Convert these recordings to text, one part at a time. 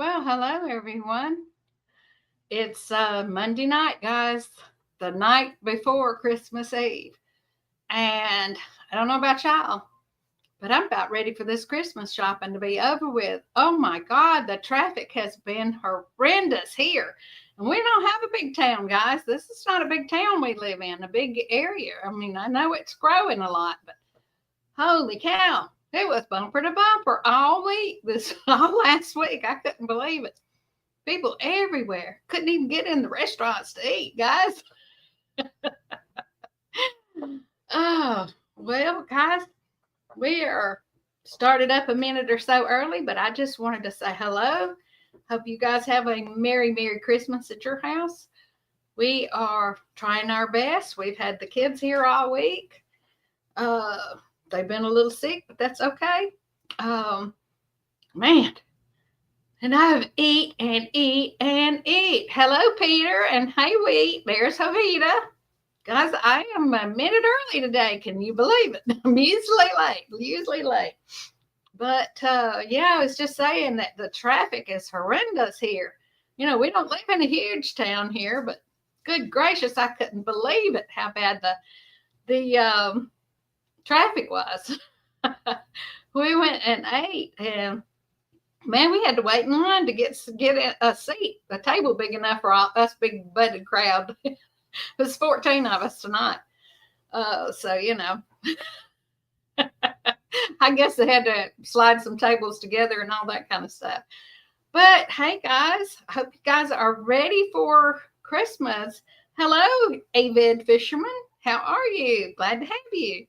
Well, hello everyone. It's Monday night, guys, the night before Christmas Eve. And I don't know about y'all, but I'm about ready for this Christmas shopping to be over with. Oh my God, the traffic has been horrendous here. And we don't have a big town, guys. This is not a big town we live in, a big area. I mean, I know it's growing a lot, but holy cow, it was bumper to bumper all week, this all last week. I couldn't believe it. People everywhere. Couldn't even get in the restaurants to eat, guys. Oh, well, guys, we are started up a minute or so early, but I just wanted to say hello. Hope you guys have a Merry Christmas at your house. We are trying our best. We've had the kids here all week. Uh, they've been a little sick, but that's okay. Um, man, and I've eat and eat and eat. Hello, Peter, and hey, Wheat. There's Havita. Guys, I am a minute early today. Can you believe it? I'm usually late. But yeah, I was just saying that the traffic is horrendous here. You know, we don't live in a huge town here, but good gracious, I couldn't believe it how bad the traffic was. We went and ate, and man, we had to wait in line to get a seat, a table big enough for all, us big butted crowd. There's 14 of us tonight. So, you know, I guess they had to slide some tables together and all that kind of stuff. But hey, guys, I hope you guys are ready for Christmas. Hello, Avid Fisherman. How are you? Glad to have you.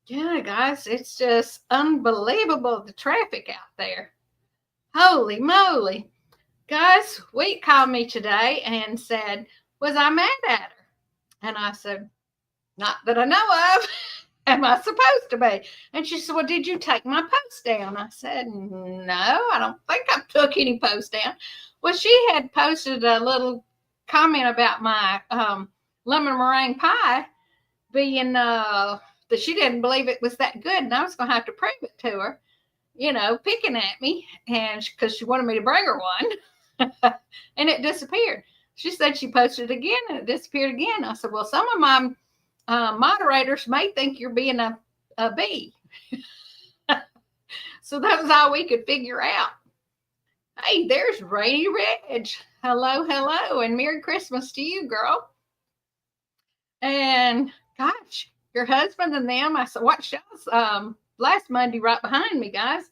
Yeah, guys, it's just unbelievable the traffic out there. Holy moly. Guys, Wheat called me today and said, was I mad at her? And I said, not that I know of. Am I supposed to be? And she said, well, did you take my post down? I said, no, I don't think I took any post down. Well, she had posted a little comment about my lemon meringue pie being that she didn't believe it was that good, and I was going to have to prove it to her, you know, picking at me, and because she wanted me to bring her one, and it disappeared. She said she posted it again, and it disappeared again. I said, well, some of my moderators may think you're being a bee. So that was all we could figure out. Hey, there's Rainy Reg. Hello, hello, and Merry Christmas to you, girl. And gosh, your husband and them, I watched y'all's last Monday right behind me, guys.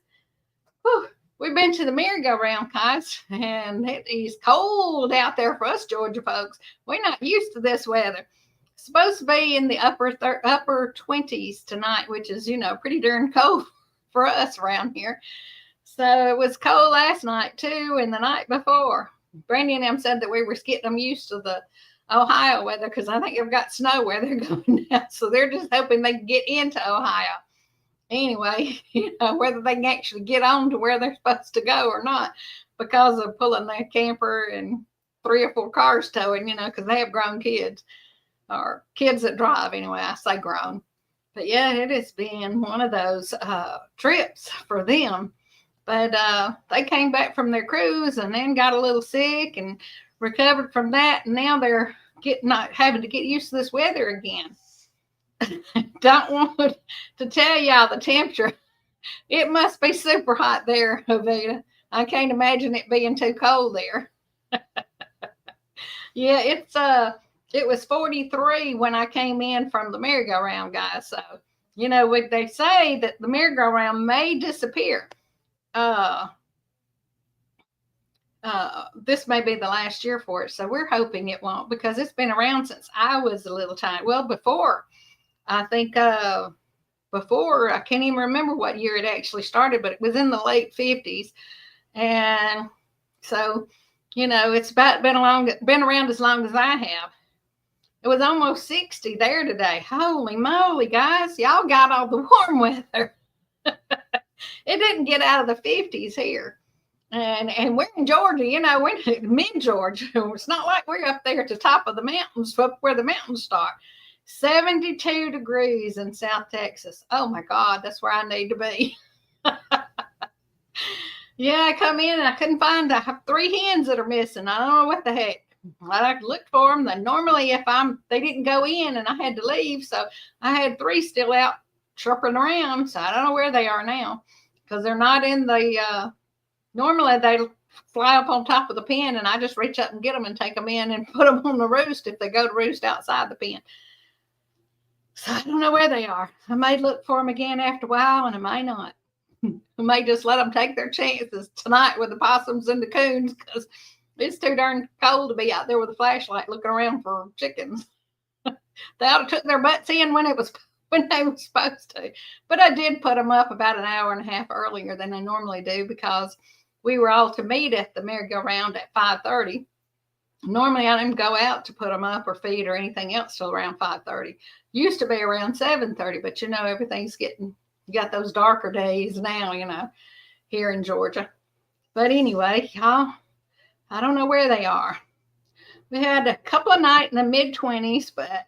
Whew, we've been to the merry-go-round, guys, and it is cold out there for us Georgia folks. We're not used to this weather. It's supposed to be in the upper 20s tonight, which is, you know, pretty darn cold for us around here. So it was cold last night too, and the night before. Brandy and them said that we were getting them used to the Ohio weather because I think they've got snow where they're going now. So they're just hoping they can get into Ohio. Anyway, you know, whether they can actually get on to where they're supposed to go or not because of pulling their camper and 3 or 4 cars towing, you know, because they have grown kids or kids that drive. Anyway, I say grown. But yeah, it has been one of those trips for them. But they came back from their cruise and then got a little sick and recovered from that. And now they're not having to get used to this weather again. Don't want to tell y'all the temperature. It must be super hot there, Avita. I can't imagine it being too cold there. Yeah, it was 43 when I came in from the merry-go-round, guys. So, you know, they say that the merry-go-round may disappear. This may be the last year for it, so we're hoping it won't because it's been around since I was a little tiny. Well, before I think before I can't even remember what year it actually started, but it was in the late 50s, and so you know it's about been around as long as I have. It was almost 60 there today. Holy moly, guys, y'all got all the warm weather. It didn't get out of the 50s here. And we're in Georgia, you know, we're in mid-Georgia. It's not like we're up there at the top of the mountains, up where the mountains start. 72 degrees in South Texas. Oh, my God, that's where I need to be. Yeah, I come in and I couldn't find. I have 3 hens that are missing. I don't know what the heck. I looked for them. Then normally, they didn't go in and I had to leave, so I had 3 still out chirping around. So I don't know where they are now because they're not in the. Normally they fly up on top of the pen, and I just reach up and get them and take them in and put them on the roost if they go to roost outside the pen. So I don't know where they are. I may look for them again after a while, and I may not. I may just let them take their chances tonight with the possums and the coons because it's too darn cold to be out there with a flashlight looking around for chickens. They ought to took their butts in when they were supposed to. But I did put them up about an hour and a half earlier than I normally do because we were all to meet at the merry-go-round at 5:30. Normally I didn't go out to put them up or feed or anything else till around 5:30. Used to be around 7:30, but everything's getting, you got those darker days now, here in Georgia. But anyway, y'all, I don't know where they are. We had a couple of nights in the mid-20s, but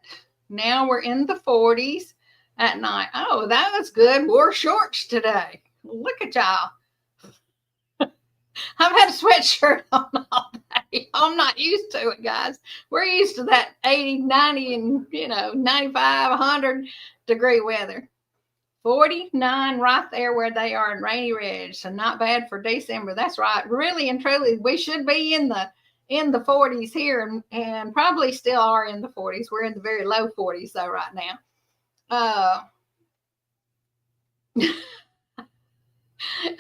now we're in the 40s at night. Oh, that was good. Wore shorts today. Look at y'all. I've had a sweatshirt on all day. I'm not used to it, guys. We're used to that 80, 90, and 95, 100 degree weather. 49 right there where they are in Rainy Ridge. So not bad for December. That's right. Really and truly, we should be in the 40s here, and probably still are in the 40s. We're in the very low 40s though right now.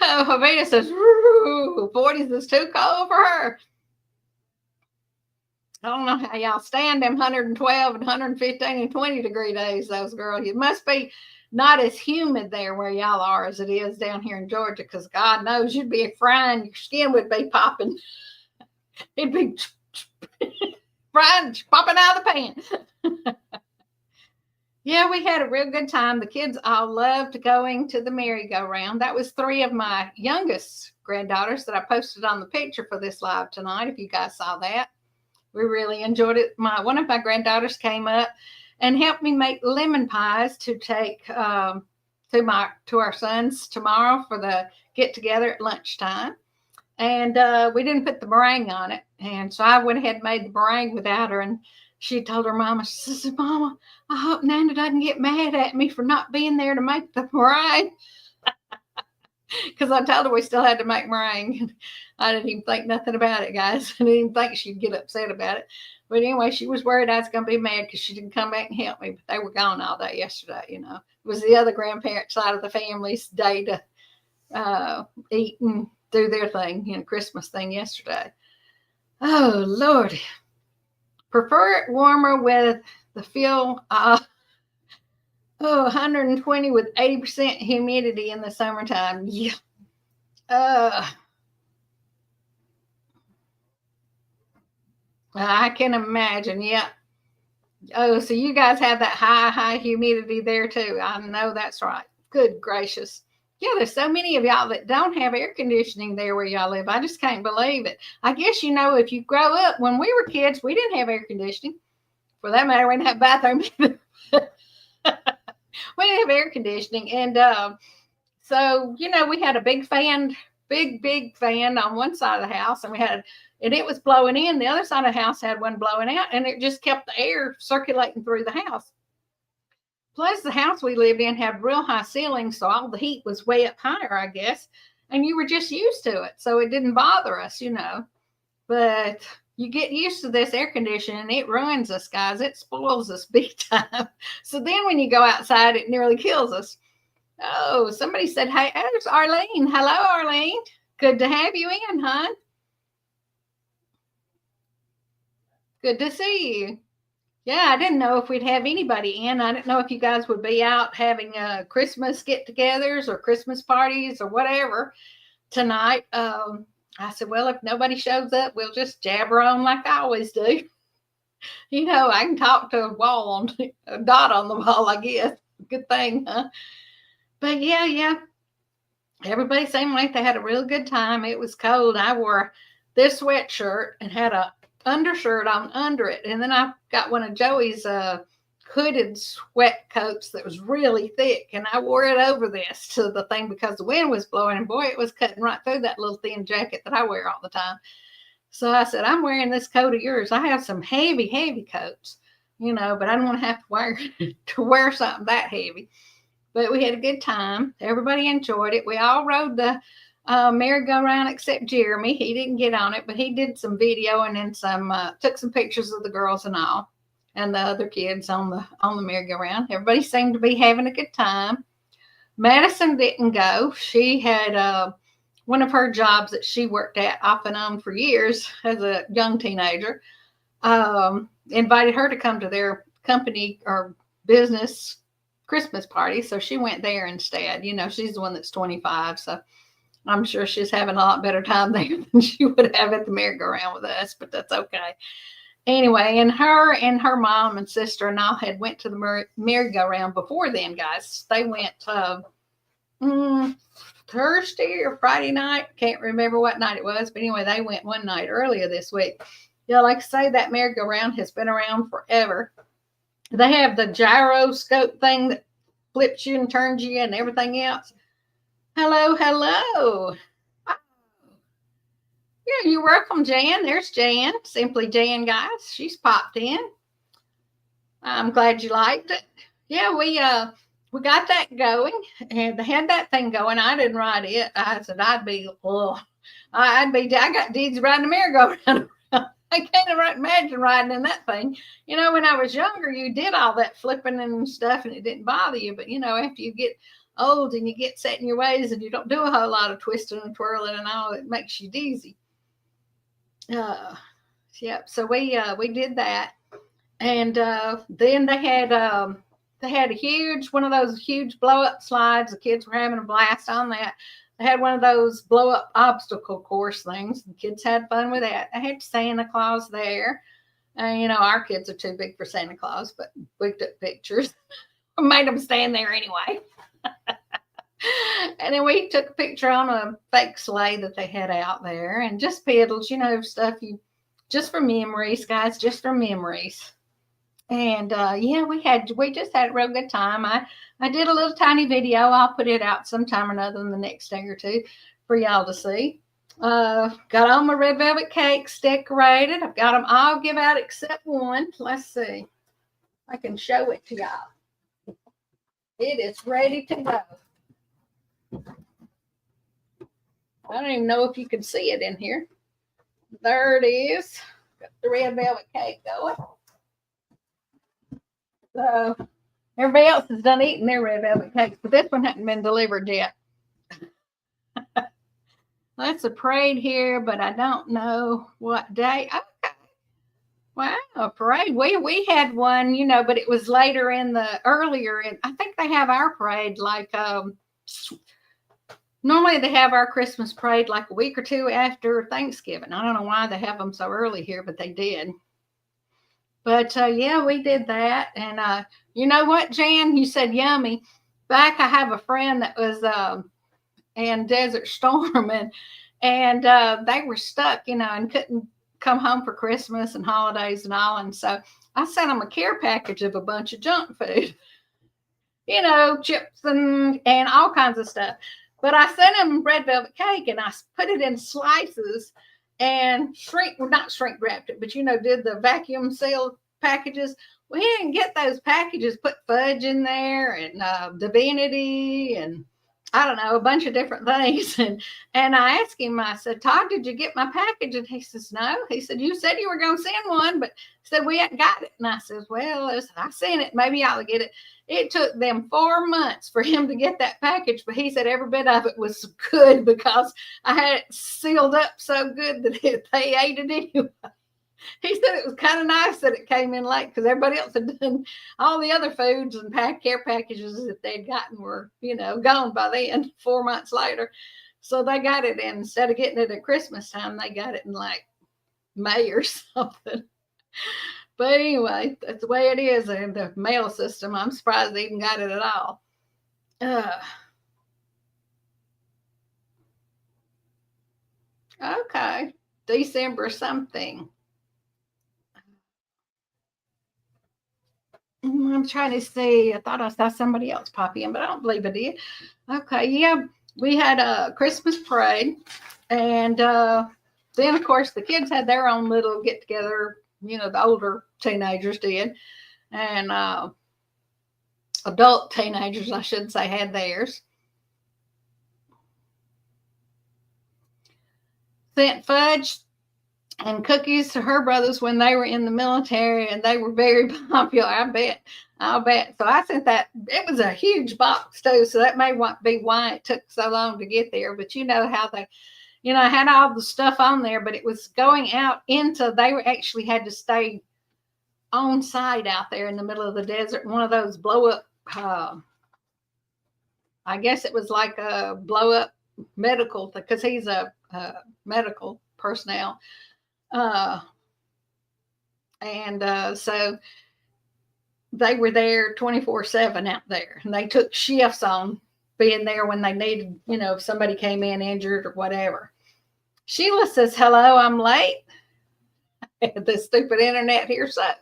Havita says 40s is too cold for her. I don't know how y'all stand them 112 and 115 and 20 degree days, those girls. It must be not as humid there where y'all are as it is down here in Georgia, because God knows you'd be frying, your skin would be popping. It'd be frying, popping out of the pan. Yeah, we had a real good time. The kids all loved going to the merry-go-round. That was 3 of my youngest granddaughters that I posted on the picture for this live tonight, if you guys saw that. We really enjoyed it. One of my granddaughters came up and helped me make lemon pies to take to our sons tomorrow for the get-together at lunchtime. And we didn't put the meringue on it. And so I went ahead and made the meringue without her. And she told her mama, she said, Mama, I hope Nana doesn't get mad at me for not being there to make the meringue. Because I told her we still had to make meringue. I didn't even think nothing about it, guys. I didn't even think she'd get upset about it. But anyway, she was worried I was going to be mad because she didn't come back and help me. But they were gone all day yesterday, It was the other grandparent side of the family's day to eat and do their thing, Christmas thing yesterday. Oh, Lord. Prefer it warmer with the feel 120 with 80% humidity in the summertime. Yeah. I can imagine. Yeah. Oh, so you guys have that high humidity there too. I know that's right. Good gracious. Yeah, there's so many of y'all that don't have air conditioning there where y'all live. I just can't believe it. I guess, if you grow up, when we were kids, we didn't have air conditioning. For that matter, we didn't have bathroom either. We didn't have air conditioning. And so, we had a big fan on one side of the house, and it was blowing in. The other side of the house had one blowing out, and it just kept the air circulating through the house. Plus, the house we lived in had real high ceilings, so all the heat was way up higher, I guess. And you were just used to it, so it didn't bother us, But you get used to this air conditioning, and it ruins us, guys. It spoils us big time. So then when you go outside, it nearly kills us. Oh, somebody said, hey, there's Arlene. Hello, Arlene. Good to have you in, hon. Good to see you. Yeah, I didn't know if we'd have anybody in. I didn't know if you guys would be out having Christmas get-togethers or Christmas parties or whatever tonight. I said, well, if nobody shows up, we'll just jabber on like I always do. I can talk to a dot on the wall, I guess. Good thing, huh? But yeah. Everybody seemed like they had a real good time. It was cold. I wore this sweatshirt and had a undershirt on under it, and then I got one of Joey's hooded sweat coats that was really thick, and I wore it over this to the thing because the wind was blowing, and boy, it was cutting right through that little thin jacket that I wear all the time. So I said, I'm wearing this coat of yours. I have some heavy, heavy coats, but I don't want to have to wear something that heavy. But we had a good time. Everybody enjoyed it. We all rode the merry-go-round except Jeremy. He didn't get on it, but he did some video and then took some pictures of the girls and all, and the other kids on the merry-go-round. Everybody seemed to be having a good time. Madison didn't go. She had one of her jobs that she worked at off and on for years as a young teenager. Invited her to come to their company or business Christmas party, so she went there instead. She's the one that's 25, so I'm sure she's having a lot better time there than she would have at the merry-go-round with us, but that's okay. Anyway, and her mom and sister and all had went to the merry-go-round before then, guys. They went Thursday or Friday night. Can't remember what night it was, but anyway, they went one night earlier this week. Yeah, like I say, that merry-go-round has been around forever. They have the gyroscope thing that flips you and turns you and everything else. Hello, hello. Yeah, you're welcome, Jan. There's Jan, Simply Jan, guys. She's popped in. I'm glad you liked it. Yeah, we got that going, and they had that thing going. I didn't ride it. I said I got deeds riding a merry-go-round. I can't imagine riding in that thing. When I was younger, you did all that flipping and stuff, and it didn't bother you. But after you get old and you get set in your ways, and you don't do a whole lot of twisting and twirling and all, it makes you dizzy. Yep. So we did that, and then they had a huge one of those huge blow up slides. The kids were having a blast on that. They had one of those blow up obstacle course things. The kids had fun with that. They had Santa Claus there. And, our kids are too big for Santa Claus, but we took pictures. Made them stand there anyway. And then we took a picture on a fake sleigh that they had out there, and just pedals, stuff just for memories, guys, just for memories. And yeah, we just had a real good time. I did a little tiny video. I'll put it out sometime or another in the next day or two for y'all to see. Got all my red velvet cakes decorated. I've got them all give out except one. Let's see. I can show it to y'all. It is ready to go. I don't even know if you can see it in here. There it is. Got the red velvet cake going. So everybody else has done eating their red velvet cakes, but this one hadn't been delivered yet. That's a parade here, but I don't know what day. Okay. Wow, a parade. We had one, but it was later earlier. And I think they have our parade like normally they have our Christmas parade like a week or two after Thanksgiving. I don't know why they have them so early here, but they did. But yeah, we did that. And you know what, Jan? You said yummy. Back, I have a friend that was in Desert Storm, and they were stuck, and couldn't come home for Christmas and holidays and all. And so I sent them a care package of a bunch of junk food, chips and all kinds of stuff. But I sent them red velvet cake, and I put it in slices and not shrink wrapped it, but did the vacuum seal packages. We didn't get those packages, put fudge in there and divinity and I don't know, a bunch of different things. And I asked him, I said, Todd, did you get my package? And he says, no. He said, you said you were going to send one, but said we hadn't got it. And I says, well, I sent it. Maybe I'll get it. It took them 4 months for him to get that package, but he said every bit of it was good because I had it sealed up so good that they ate it anyway. He said it was kind of nice that it came in late because everybody else had done all the other foods and care packages that they'd gotten were, gone by then, 4 months later. So they got it in, instead of getting it at Christmas time, they got it in like May or something. But anyway, that's the way it is in the mail system. I'm surprised they even got it at all. Okay. December something. I'm trying to see. I thought I saw somebody else pop in, but I don't believe I did. Okay, yeah, we had a Christmas parade, and then of course the kids had their own little get together. The older teenagers did, and adult teenagers, I should say, had theirs. Sent fudge and cookies to her brothers when they were in the military, and they were very popular. I'll bet. So I sent that. It was a huge box too, so that may be why it took so long to get there. But you know how I had all the stuff on there, but it was going out into. They were actually had to stay on site out there in the middle of the desert. One of those blow up. I guess it was like a blow up medical because he's a medical personnel. So they were there 24/7 out there, and they took shifts on being there when they needed, if somebody came in injured or whatever. Sheila says, hello, I'm late. The stupid internet here sucks.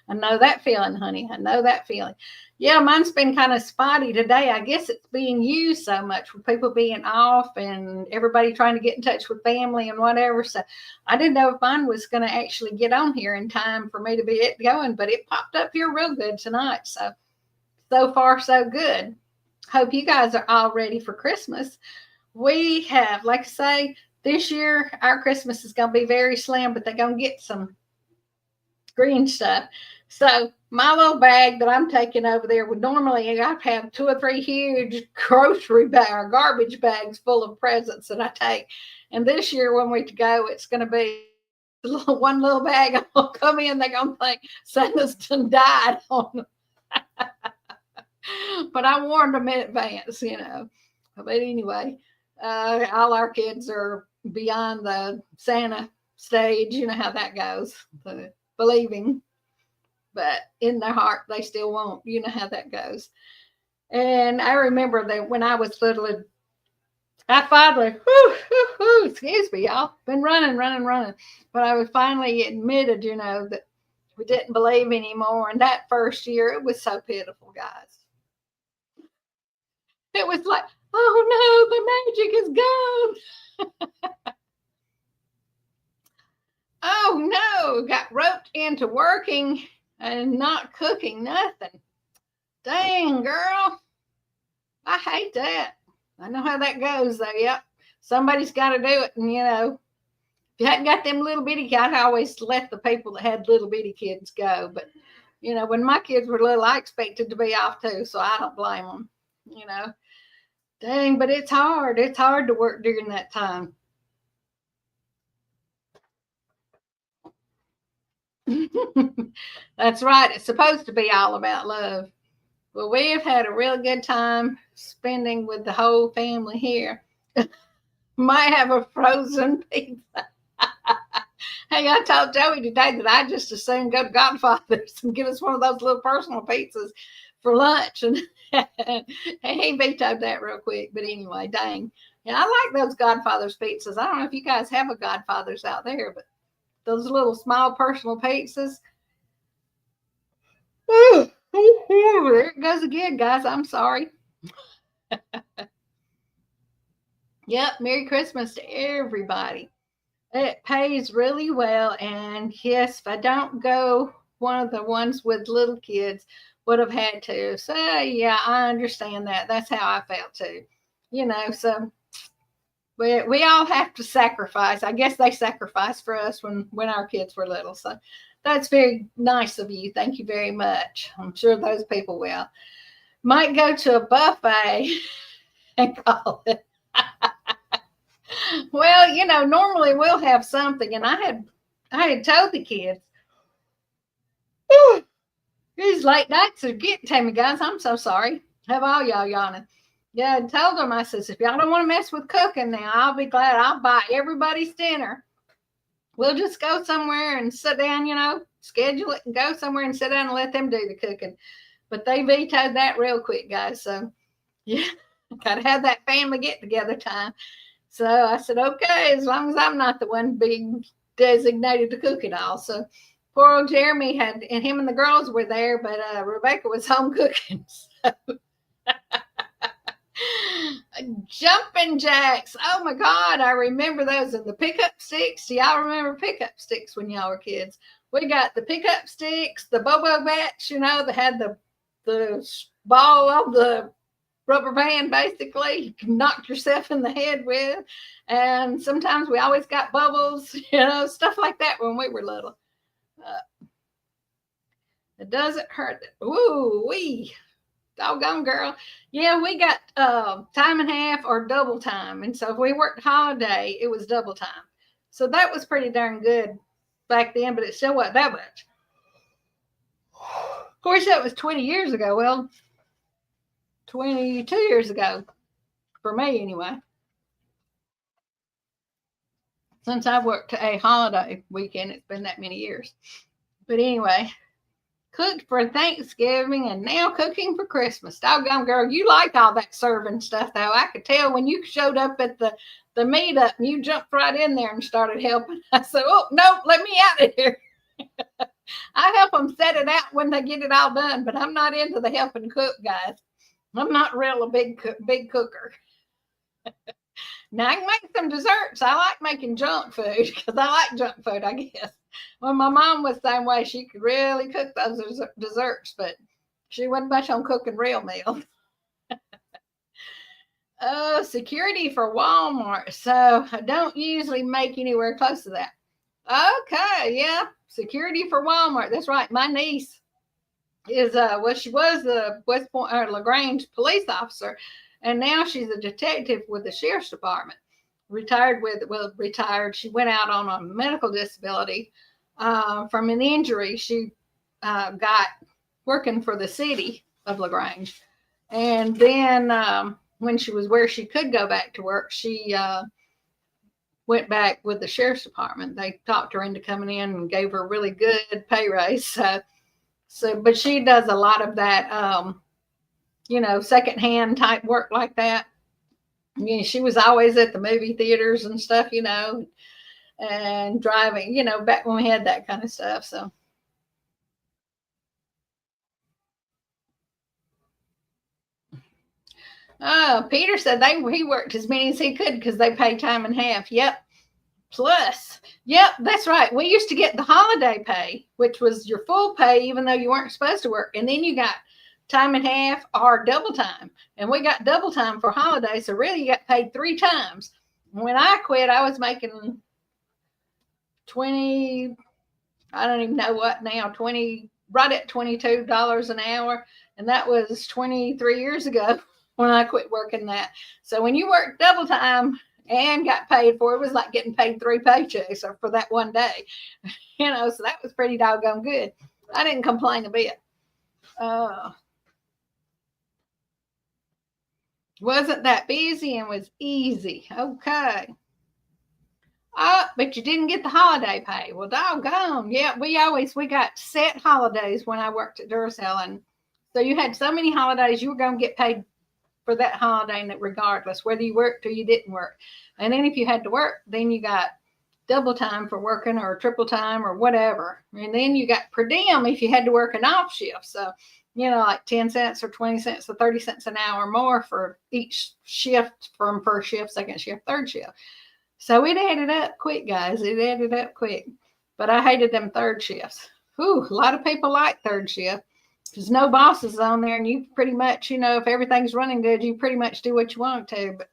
I know that feeling, honey. I know that feeling. Yeah, mine's been kind of spotty today. I guess it's being used so much with people being off and everybody trying to get in touch with family and whatever. So I didn't know if mine was going to actually get on here in time for me to be going, but it popped up here real good tonight. So far, so good. Hope you guys are all ready for Christmas. We have, like I say, this year our Christmas is going to be very slim, but they're going to get some green stuff. So my little bag that I'm taking over there would normally I'd have 2 or 3 huge grocery bag or garbage bags full of presents that I take. And this year when we go, it's going to be one little bag. I'll come in, they're going to think Santa's done died on but I warned them in advance, But anyway, all our kids are beyond the Santa stage. You know how that goes, the believing. But in their heart, they still won't. You know how that goes. And I remember that when I was little, I finally, excuse me, y'all, been running. But I was finally admitted, that we didn't believe anymore. And that first year, it was so pitiful, guys. It was like, oh no, the magic is gone. Oh no, got roped into working and not cooking nothing. Dang, girl. I hate that. I know how that goes, though. Yep. Somebody's got to do it. And, if you hadn't got them little bitty kids, I always let the people that had little bitty kids go. But, when my kids were little, I expected to be off too. So I don't blame them, Dang, but it's hard. It's hard to work during that time. That's right. It's supposed to be all about love. Well, we have had a real good time spending with the whole family here. Might have a frozen pizza. Hey, I told Joey today that I just as soon go to Godfather's and get us one of those little personal pizzas for lunch. And he vetoed that real quick. But anyway, dang. Yeah, I like those Godfather's pizzas. I don't know if you guys have a Godfather's out there, but those little small personal pizzas. Ooh, there it goes again, guys. I'm sorry. Yep, Merry Christmas to everybody. It pays really well. And yes, if I don't go, one of the ones with little kids would have had to. So, yeah, I understand that. That's how I felt too. So we all have to sacrifice. I guess they sacrificed for us when our kids were little. So that's very nice of you. Thank you very much. I'm sure those people will. Might go to a buffet and call it. Well, normally we'll have something, and I had told the kids, these late nights are getting to me, guys. I'm so sorry. Have all y'all yawning. Yeah, I told them, I says, if y'all don't want to mess with cooking now, I'll be glad. I'll buy everybody's dinner. We'll just go somewhere and sit down, schedule it and go somewhere and sit down and let them do the cooking. But they vetoed that real quick, guys. So, yeah, got to have that family get-together time. So I said, okay, as long as I'm not the one being designated to cook it all. So poor old Jeremy and him and the girls were there, but Rebecca was home cooking. So. Jumping jacks. Oh my God, I remember those. And the pickup sticks. Do y'all remember pickup sticks when y'all were kids? We got the pickup sticks, the Bobo bats, that had the ball of the rubber band, basically. You can knock yourself in the head with. And sometimes we always got bubbles, stuff like that when we were little. It doesn't hurt. Ooh, wee. Doggone girl. Yeah, we got time and a half or double time. And so if we worked holiday, it was double time. So that was pretty darn good back then, but it still wasn't that much. Of course, that was 20 years ago. Well, 22 years ago. For me, anyway. Since I've worked a holiday weekend, it's been that many years. But anyway, cooked for Thanksgiving and now cooking for Christmas. Doggone girl, you like all that serving stuff, though. I could tell when you showed up at the meetup and you jumped right in there and started helping. I said, oh, no, let me out of here. I help them set it out when they get it all done, but I'm not into the helping cook, guys. I'm not real a big cooker. Now, I can make some desserts. I like making junk food because I like junk food, I guess. Well, my mom was the same way. She could really cook those desserts, but she wasn't much on cooking real meals. Oh, security for Walmart. So I don't usually make anywhere close to that. Okay, yeah, security for Walmart. That's right. My niece is she was the West Point or LaGrange police officer, and now she's a detective with the sheriff's department. Retired. She went out on a medical disability from an injury she got working for the city of LaGrange. And then when she was where she could go back to work, she went back with the sheriff's department. They talked her into coming in and gave her a really good pay raise. So, but she does a lot of that, secondhand type work like that. She was always at the movie theaters and stuff, and driving, back when we had that kind of stuff. So. Oh, Peter said he worked as many as he could because they pay time and half. Yep. Plus, yep, that's right. We used to get the holiday pay, which was your full pay, even though you weren't supposed to work. And then you got time and half or double time. And we got double time for holidays. So really you got paid 3 times. When I quit, I was making 20, I don't even know what now, right at $22 an hour. And that was 23 years ago when I quit working that. So when you work double time and got paid for it, was like getting paid 3 paychecks for that one day. So that was pretty doggone good. I didn't complain a bit. Wasn't that busy and was easy. Okay. But you didn't get the holiday pay. Well, doggone. Yeah, we got set holidays when I worked at Duracell. And so you had so many holidays, you were going to get paid for that holiday regardless, whether you worked or you didn't work. And then if you had to work, then you got double time for working or triple time or whatever. And then you got per diem if you had to work an off shift. So, like 10 cents or 20 cents or 30 cents an hour more for each shift from first shift, second shift, third shift. So it added up quick, guys. It added up quick. But I hated them third shifts. Whew, a lot of people like third shift. There's no bosses on there, and you pretty much, if everything's running good, you pretty much do what you want to. But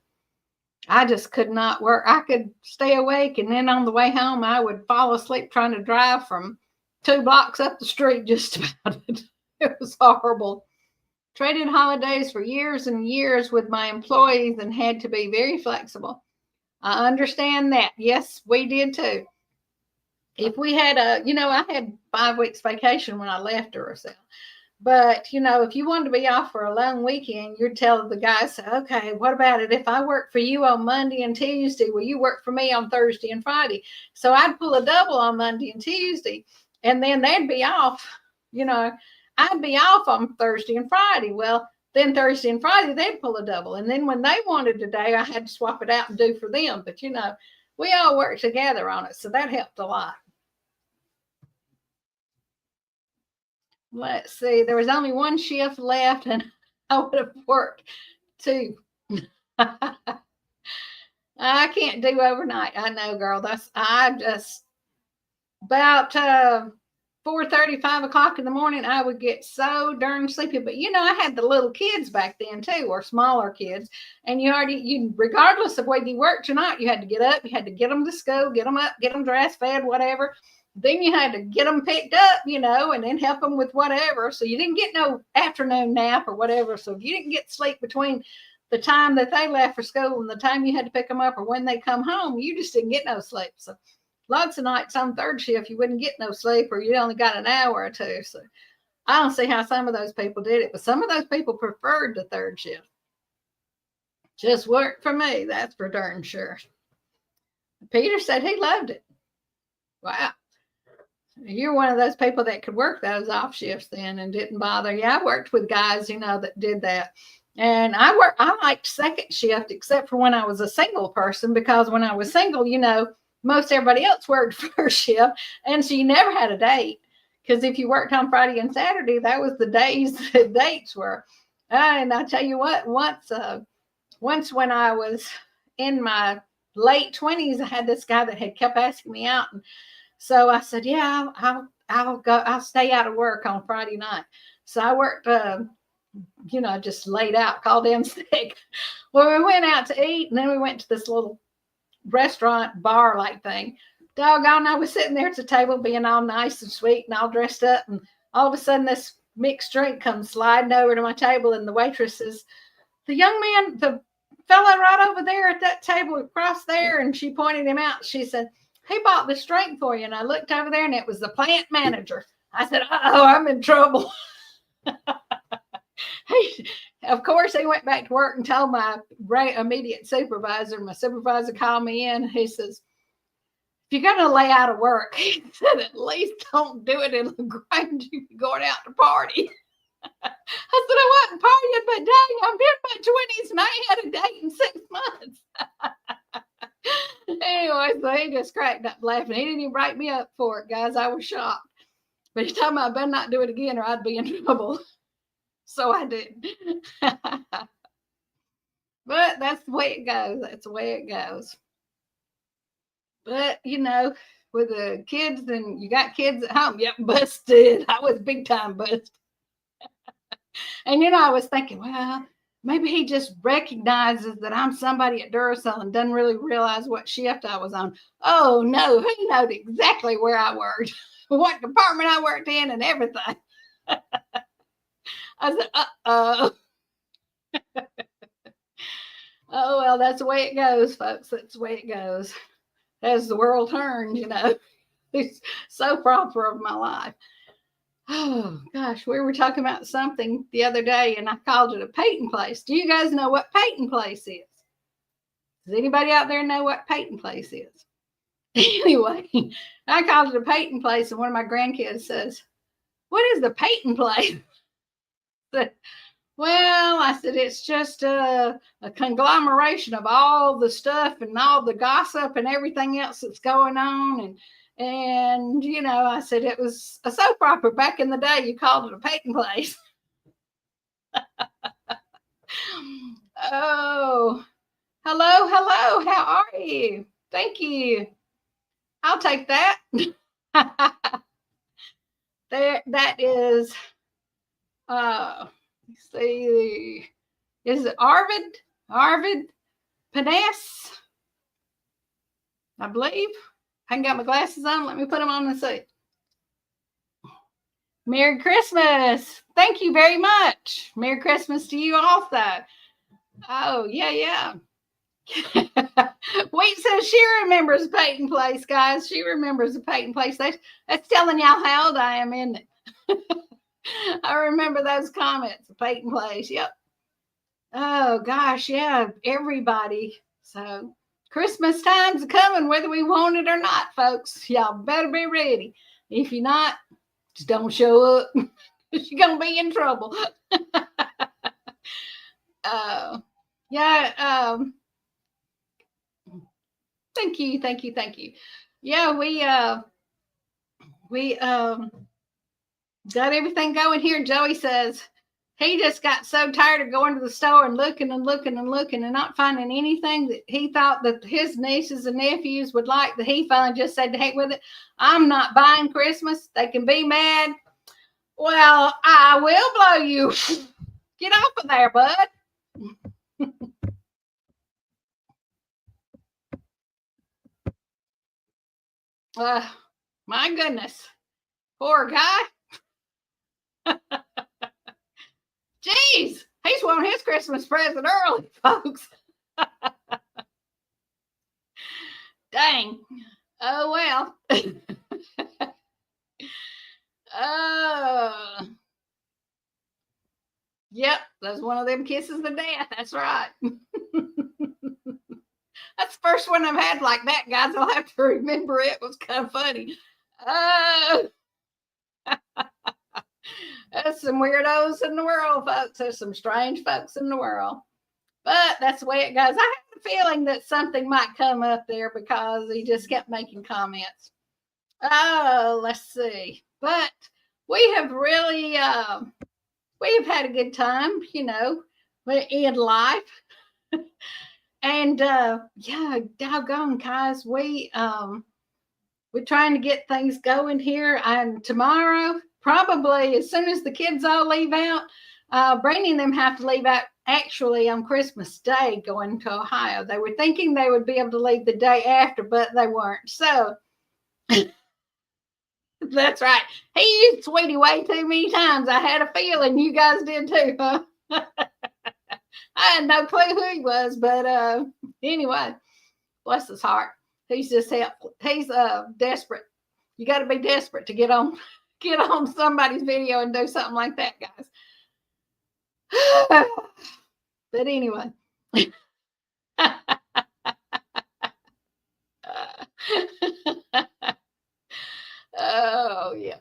I just could not work. I could stay awake, and then on the way home, I would fall asleep trying to drive from 2 blocks up the street just about it. It was horrible. Traded holidays for years and years with my employees and had to be very flexible. I understand that. Yes, we did too. If we had I had 5 weeks vacation when I left Duracell. But, if you wanted to be off for a long weekend, you'd tell the guys, okay, what about it? If I work for you on Monday and Tuesday, will you work for me on Thursday and Friday? So I'd pull a double on Monday and Tuesday, and then they'd be off. I'd be off on Thursday and Friday. Well, then Thursday and Friday, they'd pull a double. And then when they wanted a day, I had to swap it out and do for them. But, we all worked together on it. So that helped a lot. let's see, there was only one shift left and I would have worked two. I can't do overnight. I know, girl. I just about 4:30, 5 o'clock in the morning, I would get so darn sleepy. But I had the little kids back then too, or smaller kids, and you regardless of whether you worked or not, you had to get up, you had to get them to school, get them up, get them dressed, fed, whatever. Then you had to get them picked up, and then help them with whatever. So you didn't get no afternoon nap or whatever. So if you didn't get sleep between the time that they left for school and the time you had to pick them up or when they come home, you just didn't get no sleep. So lots of nights on third shift, you wouldn't get no sleep or you only got an hour or two. So I don't see how some of those people did it, but some of those people preferred the third shift. Just worked for me, that's for darn sure. Peter said he loved it. Wow. You're one of those people that could work those off shifts then and didn't bother. Yeah, I worked with guys, that did that. And I liked second shift, except for when I was a single person, because when I was single, most everybody else worked first shift. And so you never had a date. Because if you worked on Friday and Saturday, that was the days the dates were. And I tell you what, once when I was in my late 20s, I had this guy that had kept asking me out. And so I said, yeah, I'll go. I'll stay out of work on Friday night. So I worked, just laid out, called in sick. Well, we went out to eat, and then we went to this little restaurant bar like thing. Doggone, I was sitting there at the table being all nice and sweet and all dressed up, and all of a sudden this mixed drink comes sliding over to my table, and the waitress says, the young man, the fella right over there at that table across there, and she pointed him out. She said, he bought this drink for you. And I looked over there, and it was the plant manager. I said, uh-oh, I'm in trouble. Of course, he went back to work and told my immediate supervisor. My supervisor called me in. He says, if you're going to lay out of work, he said, at least don't do it in LaGrange. You're going out to party. I said, I wasn't partying, but dang, I'm in my 20s and I ain't had a date in 6 months. Anyway, so he just cracked up laughing. He didn't even write me up for it, guys. I was shocked. But he told me I better not do it again or I'd be in trouble. So I did. But that's the way it goes. That's the way it goes. But, with the kids, and you got kids at home, yep, busted. I was big time busted. And, I was thinking, well, maybe he just recognizes that I'm somebody at Duracell and doesn't really realize what shift I was on. Oh, no, he knew exactly where I worked, what department I worked in, and everything. I said, uh-oh. Oh, well, that's the way it goes, folks. That's the way it goes. As the world turns, It's so proper of my life. Oh, gosh, we were talking about something the other day, and I called it a Peyton Place. Do you guys know what Peyton Place is? Does anybody out there know what Peyton Place is? Anyway, I called it a Peyton Place, and one of my grandkids says, what is the Peyton Place? Well, I said, it's just a conglomeration of all the stuff and all the gossip and everything else that's going on. And I said, it was a soap opera back in the day. You called it a Peyton Place. Oh, hello. How are you? Thank you. I'll take that. That is, let's see, is it Arvid Paness? I believe. I got my glasses on. Let me put them on and see. Merry Christmas. Thank you very much. Merry Christmas to you also. Oh, yeah. Wait, says she remembers Peyton Place, guys. She remembers the Peyton Place. That's telling y'all how old I am, isn't it? I remember those comments, the Peyton Place. Yep. Oh, gosh, yeah, everybody. So Christmas time's coming, whether we want it or not, folks. Y'all better be ready. If you're not, just don't show up. You're going to be in trouble. Yeah. Thank you. Yeah, we got everything going here. Joey says he just got so tired of going to the store and looking and looking and looking and not finding anything that he thought that his nieces and nephews would like, that he finally just said to heck with it. I'm not buying Christmas. They can be mad. Well, I will blow you. Get off of there, bud. My goodness. Poor guy. Jeez, he's wanting his Christmas present early, folks. Dang. Oh, well. Yep, that's one of them kisses of death. That's right. That's the first one I've had like that, guys. I'll have to remember it. It was kind of funny. There's some weirdos in the world, folks. There's some strange folks in the world. But that's the way it goes. I had a feeling that something might come up there because he just kept making comments. Oh, let's see. But we have really, we have had a good time, you know, in life. And yeah, doggone, guys, we're trying to get things going here. And tomorrow, probably as soon as the kids all leave out, Brandy and them have to leave out actually on Christmas Day going to Ohio. They were thinking they would be able to leave the day after, but they weren't. So that's right. He used Sweetie way too many times. I had a feeling you guys did too, huh? I had no clue who he was, but anyway, bless his heart. He's just he's desperate. You got to be desperate to get on somebody's video and do something like that, guys. But anyway. Oh, yeah.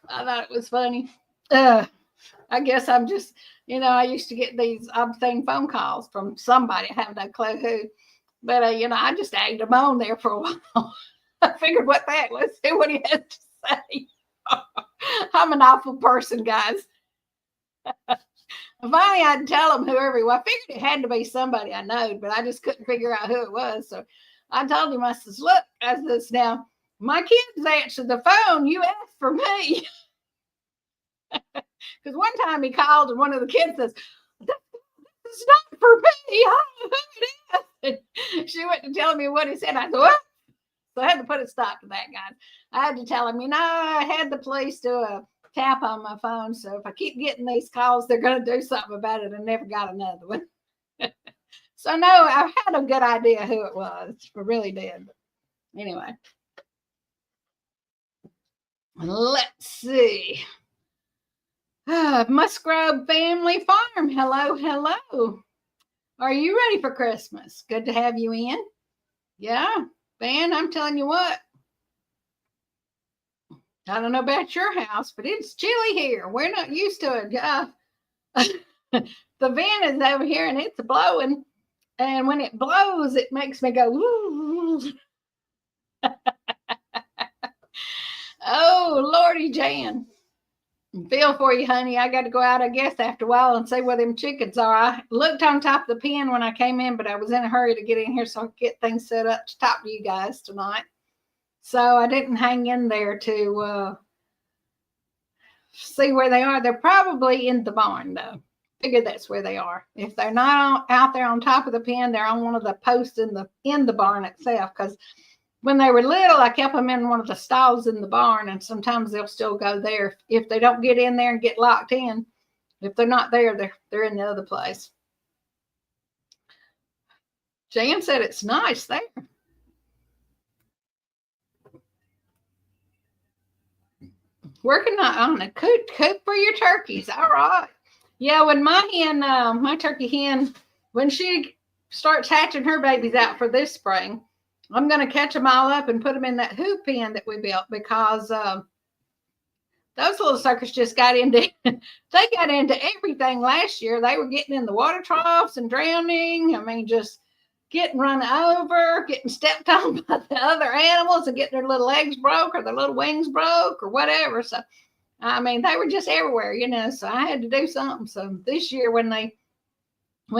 I thought it was funny. I guess I'm just, you know, I used to get these obscene phone calls from somebody. I have no clue who. But, you know, I just egged them on there for a while. I figured what that was. See what he had to say. I'm an awful person, guys. Finally, I'd tell him whoever he was. I figured it had to be somebody I know, but I just couldn't figure out who it was. So I told him, I says, look, I says, now, my kids answered the phone. You asked for me. Because one time he called and one of the kids says, it's not for me. I don't know who it is. And she went to tell me what he said. I said, what? So I had to put a stop to that, guys. I had to tell him, you know, I had the police do a tap on my phone. So if I keep getting these calls, they're going to do something about it. I never got another one. So no, I had a good idea who it was. I really did. But anyway. Let's see. Musgrove Family Farm. Hello. Are you ready for Christmas? Good to have you in. Yeah, Ben, I'm telling you what. I don't know about your house, but it's chilly here. We're not used to it. The van is over here and it's blowing. And when it blows, it makes me go, woo. Oh, Lordy Jan. Feel for you, honey. I got to go out, I guess, after a while and see where them chickens are. I looked on top of the pen when I came in, but I was in a hurry to get in here so I could get things set up to talk to you guys tonight. So I didn't hang in there to see where they are. They're probably in the barn, though. Figure that's where they are. If they're not out there on top of the pen, they're on one of the posts in the barn itself, because when they were little, I kept them in one of the stalls in the barn, and sometimes they'll still go there. If they don't get in there and get locked in, if they're not there, they're in the other place. Jan said it's nice there. Working on a coop for your turkeys. All right. Yeah, when my hen, my turkey hen, when she starts hatching her babies out for this spring, I'm going to catch them all up and put them in that hoop pen that we built, because those little suckers just got into they got into everything last year. They were getting in the water troughs and drowning. I mean, just getting run over, getting stepped on by the other animals and getting their little legs broke or their little wings broke or whatever. So I mean, they were just everywhere, you know, so I had to do something. So this year when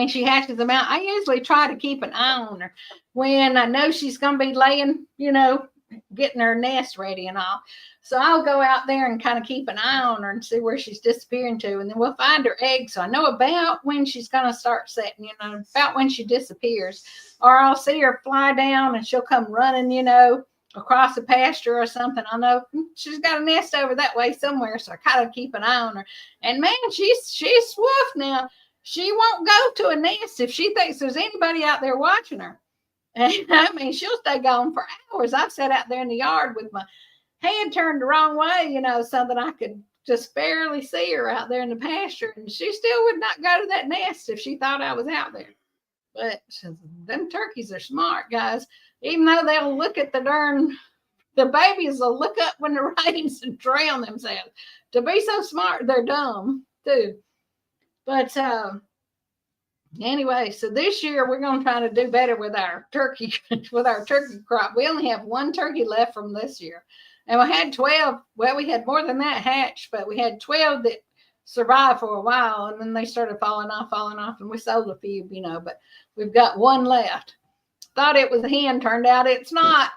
she hatches them out, I usually try to keep an eye on her when I know she's going to be laying, you know, getting her nest ready and all. So I'll go out there and kind of keep an eye on her and see where she's disappearing to. And then we'll find her eggs. So I know about when she's going to start setting, you know, about when she disappears. Or I'll see her fly down and she'll come running, you know, across the pasture or something. I know she's got a nest over that way somewhere. So I kind of keep an eye on her. And man, she's swift now. She won't go to a nest if she thinks there's anybody out there watching her. And I mean, she'll stay gone for hours. I've sat out there in the yard with my head turned the wrong way, you know, so that I could just barely see her out there in the pasture. And she still would not go to that nest if she thought I was out there. But them turkeys are smart, guys. Even though they'll look at the babies will look up when it rains and drown themselves. To be so smart, they're dumb too. But anyway, so this year we're going to try to do better with our turkey crop. We only have one turkey left from this year, and we had 12. Well, we had more than that hatched, but we had 12 that survived for a while, and then they started falling off, and we sold a few, you know. But we've got one left. Thought it was a hen, turned out it's not.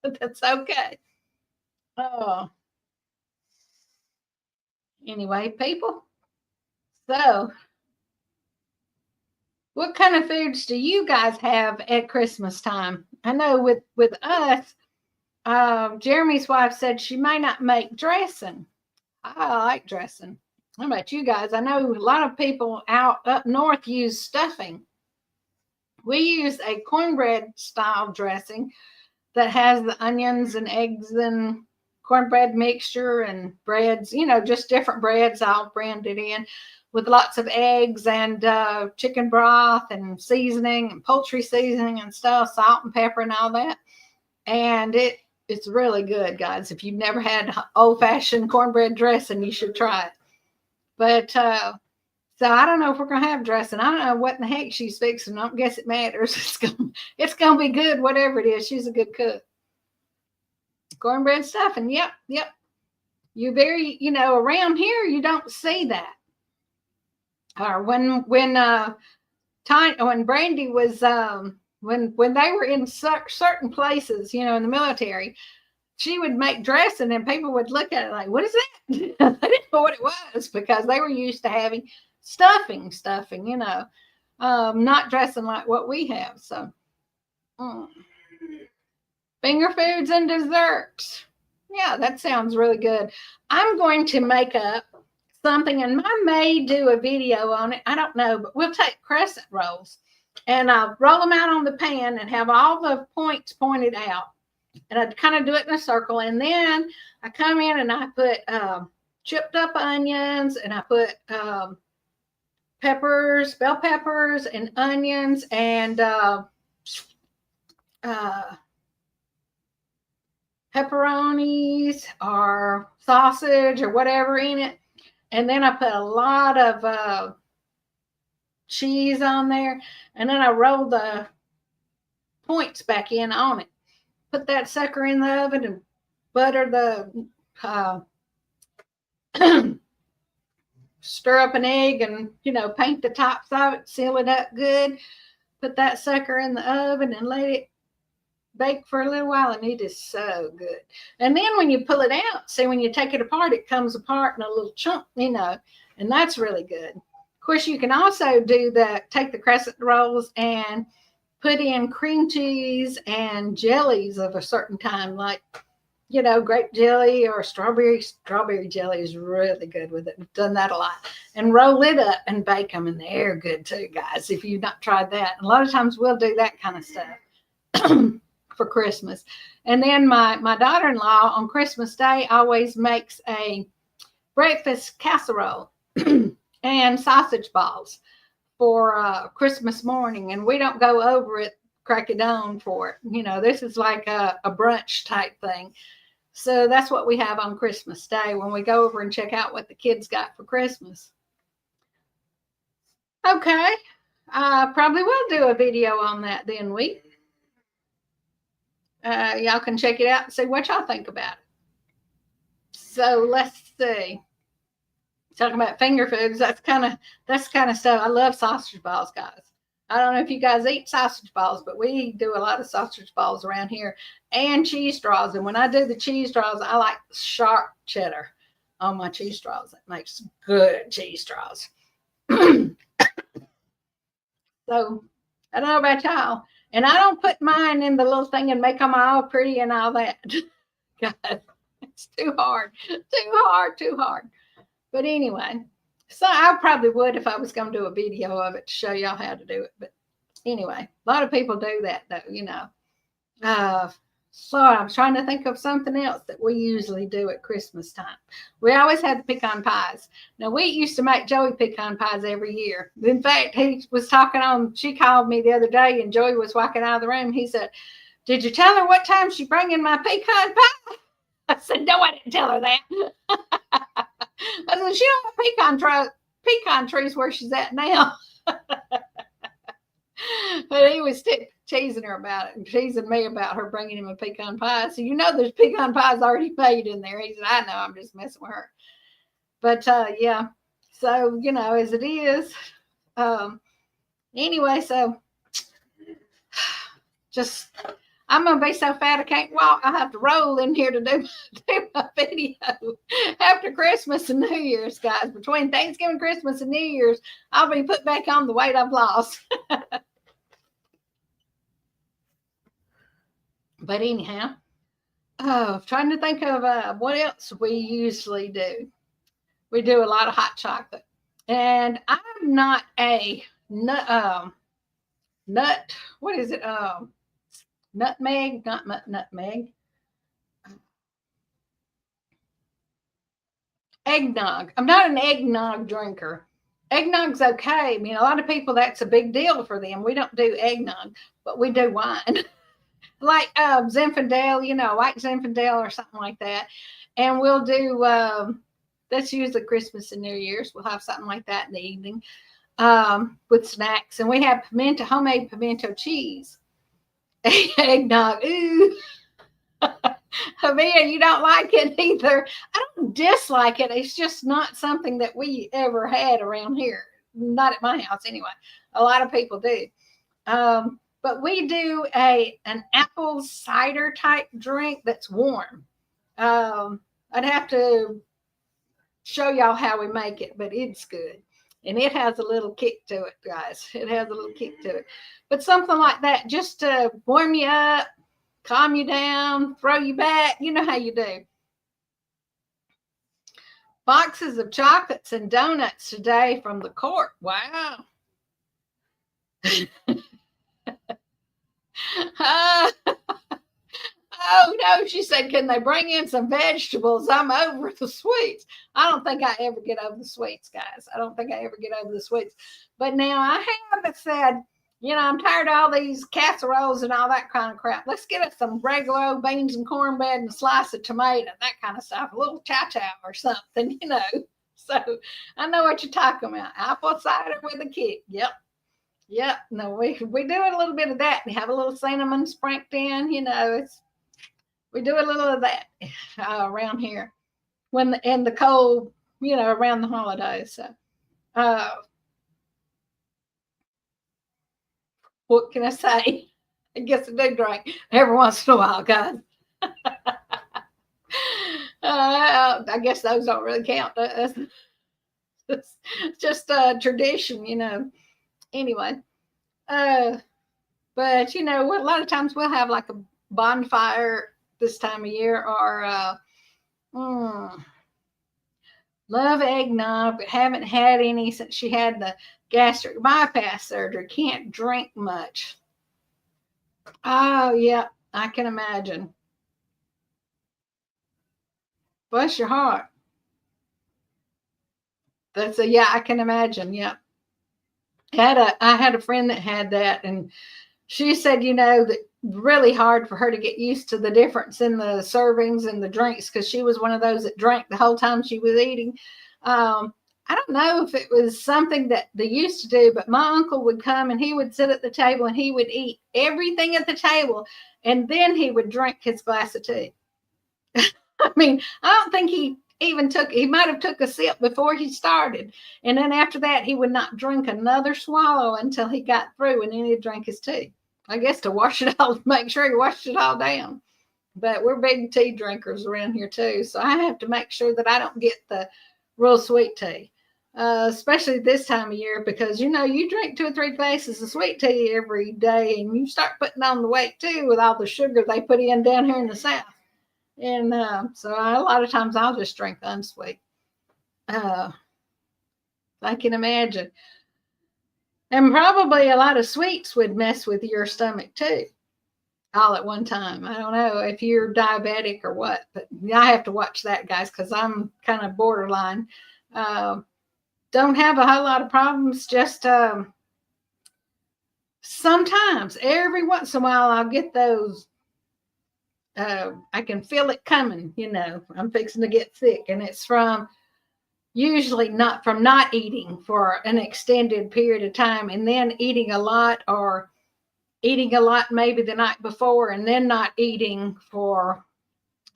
But that's okay. Oh, anyway, people. So, what kind of foods do you guys have at Christmas time? I know with us, Jeremy's wife said she may not make dressing. I like dressing. How about you guys? I know a lot of people out up north use stuffing. We use a cornbread style dressing that has the onions and eggs and cornbread mixture and breads, you know, just different breads all branded in with lots of eggs and chicken broth and seasoning and poultry seasoning and stuff, salt and pepper and all that. And it's really good, guys. If you've never had old-fashioned cornbread dressing, you should try it. But so I don't know if we're gonna have dressing. I don't know what in the heck she's fixing. I don't guess it matters. It's gonna be good, whatever it is. She's a good cook. Cornbread stuffing. Yep. You very, you know, around here you don't see that. Or when Brandy was when they were in certain places, you know, in the military, she would make dressing and people would look at it like, what is that? They didn't know what it was because they were used to having stuffing, you know, not dressing like what we have. So finger foods and desserts. Yeah, that sounds really good. I'm going to make up something, and I may do a video on it. I don't know, but we'll take crescent rolls and I'll roll them out on the pan and have all the points pointed out. And I kind of do it in a circle. And then I come in and I put chipped up onions, and I put peppers, bell peppers, and onions, and pepperonis or sausage or whatever in it. And then I put a lot of cheese on there. And then I roll the points back in on it. Put that sucker in the oven and butter the stir up an egg and, you know, paint the tops of it, seal it up good. Put that sucker in the oven and let it bake for a little while, and it is so good. And then when you pull it out, see, when you take it apart, it comes apart in a little chunk, you know, and that's really good. Of course, you can also do that, take the crescent rolls and put in cream cheese and jellies of a certain kind, like, you know, grape jelly or strawberry jelly is really good with it. I've done that a lot. And roll it up and bake them, and they're good too, guys, if you've not tried that. A lot of times we'll do that kind of stuff for Christmas. And then my daughter-in-law on Christmas Day always makes a breakfast casserole and sausage balls for Christmas morning. And we don't go over at crack of dawn for it. You know, this is like a brunch type thing. So that's what we have on Christmas Day when we go over and check out what the kids got for Christmas. Okay. I probably will do a video on that then, y'all can check it out and see what y'all think about it. So let's see. Talking about finger foods, that's kind of stuff. I love sausage balls, guys. I don't know if you guys eat sausage balls, but we do a lot of sausage balls around here and cheese straws. And when I do the cheese straws, I like sharp cheddar on my cheese straws. It makes good cheese straws. So I don't know about y'all. And I don't put mine in the little thing and make them all pretty and all that. God, it's too hard. Too hard. But anyway, so I probably would if I was going to do a video of it to show y'all how to do it. But anyway, a lot of people do that though, so I was trying to think of something else that we usually do at Christmas time. We always had pecan pies. Now, we used to make Joey pecan pies every year. In fact, she called me the other day and Joey was walking out of the room. He said, "Did you tell her what time she bringing my pecan pie?" I said, "No, I didn't tell her that." I said, "She don't have pecan trees where she's at now." But he was teasing her about it and teasing me about her bringing him a pecan pie. So, there's pecan pies already made in there. He said, "I know, I'm just messing with her." But, yeah. So, as it is. Anyway, so just, I'm going to be so fat I can't walk. I'll have to roll in here to do my video after Christmas and New Year's, guys. Between Thanksgiving, Christmas, and New Year's, I'll be put back on the weight I've lost. But anyhow, trying to think of what else we usually do. We do a lot of hot chocolate. And I'm not a nut, what is it? Nutmeg, not nutmeg. Eggnog. I'm not an eggnog drinker. Eggnog's okay. I mean, a lot of people, that's a big deal for them. We don't do eggnog, but we do wine. Like Zinfandel, like Zinfandel or something like that. And we'll do, that's usually Christmas and New Year's. We'll have something like that in the evening with snacks. And we have homemade pimento cheese. Eggnog. Ooh. Havia, you don't like it either. I don't dislike it. It's just not something that we ever had around here. Not at my house anyway. A lot of people do. But we do an apple cider type drink that's warm. I'd have to show y'all how we make it, but it's good. And it has a little kick to it, guys. It has a little kick to it. But something like that, just to warm you up, calm you down, throw you back. You know how you do. Boxes of chocolates and donuts today from the court. Wow. Oh no, she said, "Can they bring in some vegetables? I'm over the sweets." I don't think I ever get over the sweets, guys. I don't think I ever get over the sweets. But now I have said, I'm tired of all these casseroles and all that kind of crap. Let's get us some regular old beans and cornbread and a slice of tomato, that kind of stuff. A little chow-chow or something, So I know what you're talking about. Apple cider with a kick. Yep. No, we do a little bit of that. We have a little cinnamon sprinkled in, we do a little of that around here in the cold, around the holidays. So, what can I say? I guess I do drink every once in a while, guys. I guess those don't really count. It's just a tradition, Anyway, but a lot of times we'll have like a bonfire this time of year, or love eggnog, but haven't had any since she had the gastric bypass surgery. Can't drink much. Oh yeah, I can imagine. Bless your heart. I can imagine. Yeah. I had a friend that had that, and she said, that really hard for her to get used to the difference in the servings and the drinks, because she was one of those that drank the whole time she was eating. I don't know if it was something that they used to do, but my uncle would come and he would sit at the table and he would eat everything at the table, and then he would drink his glass of tea. I mean, I don't think he even he might have took a sip before he started. And then after that, he would not drink another swallow until he got through, and then he'd drink his tea. I guess to wash it all, make sure he washed it all down. But we're big tea drinkers around here too. So I have to make sure that I don't get the real sweet tea. Especially this time of year, because you drink 2 or 3 glasses of sweet tea every day, and you start putting on the weight too with all the sugar they put in down here in the South. And so a lot of times I'll just drink unsweet. I can imagine. And probably a lot of sweets would mess with your stomach too, all at one time. I don't know if you're diabetic or what, but I have to watch that, guys, because I'm kind of borderline. Don't have a whole lot of problems, just sometimes, every once in a while, I'll get those. I can feel it coming, I'm fixing to get sick, and it's usually not from not eating for an extended period of time and then eating a lot, or eating a lot maybe the night before and then not eating for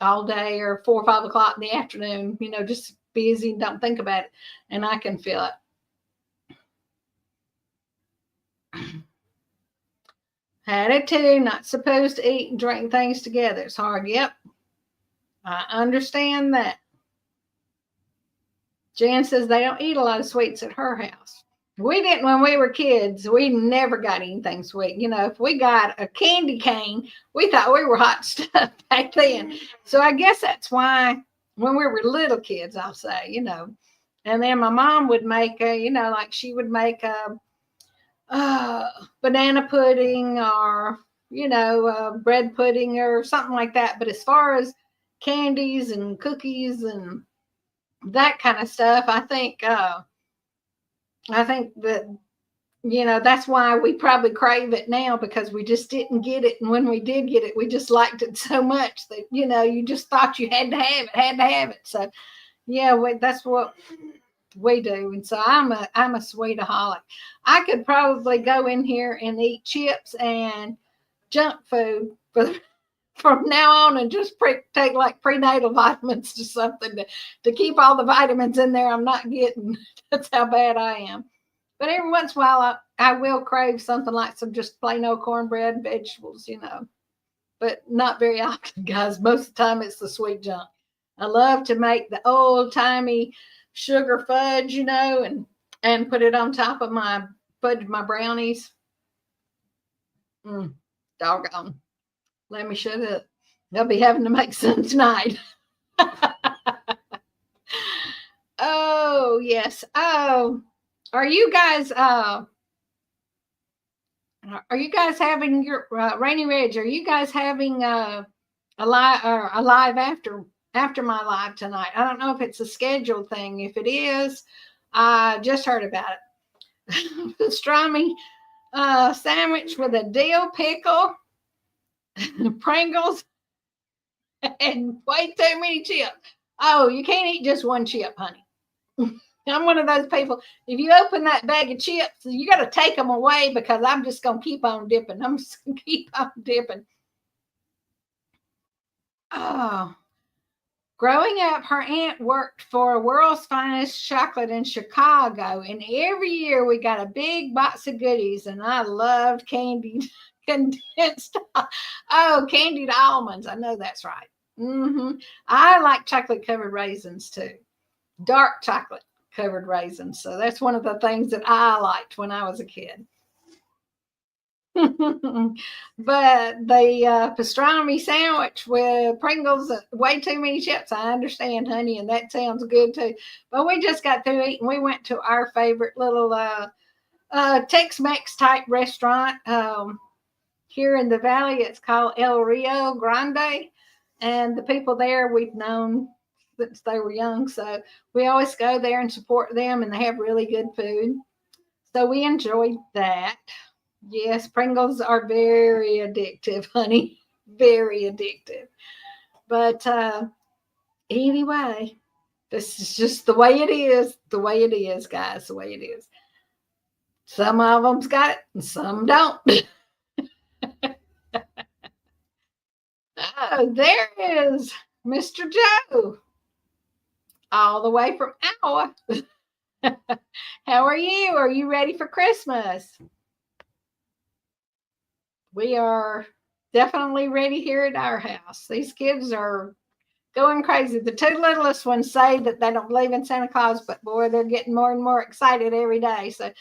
all day or 4 or 5 o'clock in the afternoon, just busy and don't think about it. And I can feel it. Attitude, not supposed to eat and drink things together. It's hard. Yep. I understand that. Jan says they don't eat a lot of sweets at her house. We didn't when we were kids. We never got anything sweet. If we got a candy cane, we thought we were hot stuff back then. So I guess that's why when we were little kids, I'll say, and then my mom would make, like she would make a banana pudding, or bread pudding or something like that. But as far as candies and cookies and that kind of stuff, I think that that's why we probably crave it now, because we just didn't get it, and when we did get it, we just liked it so much that you just thought you had to have it. So yeah, that's what we do. And so I'm a sweetaholic. I could probably go in here and eat chips and junk food from now on, and just take like prenatal vitamins to something to keep all the vitamins in there I'm not getting. That's how bad I am. But every once in a while, I will crave something like some just plain old cornbread and vegetables, but not very often, guys. Most of the time it's the sweet junk. I love to make the old timey sugar fudge, and put it on top of my brownies. Doggone. Let me shut up. They'll be having to make some tonight. Oh, yes. Oh, are you guys having your Rainy Ridge? Are you guys having a live after my live tonight? I don't know if it's a scheduled thing. If it is, I just heard about it. Pastrami sandwich with a dill pickle, Pringles, and way too many chips. Oh, you can't eat just one chip, honey. I'm one of those people. If you open that bag of chips, you got to take them away, because I'm just going to keep on dipping. I'm just going to keep on dipping. Oh, growing up, her aunt worked for World's Finest Chocolate in Chicago, and every year we got a big box of goodies, and I loved candied condensed. Oh, candied almonds. I know that's right. I like chocolate covered raisins too. Dark chocolate covered raisins. So that's one of the things that I liked when I was a kid. But the pastrami sandwich with Pringles, way too many chips. I understand, honey, and that sounds good too. But we just got through eating. We went to our favorite little Tex-Mex type restaurant here in the valley. It's called El Rio Grande, and the people there we've known since they were young, so we always go there and support them, and they have really good food. So we enjoyed that. Yes, Pringles are very addictive, honey. Very addictive. But anyway, this is just the way it is. The way it is, guys. The way it is. Some of them's got it, and some don't. Oh, there is Mr. Joe, all the way from Iowa. How are you? Are you ready for Christmas? We are definitely ready here at our house. These kids are going crazy. The two littlest ones say that they don't believe in Santa Claus, but boy, they're getting more and more excited every day. So,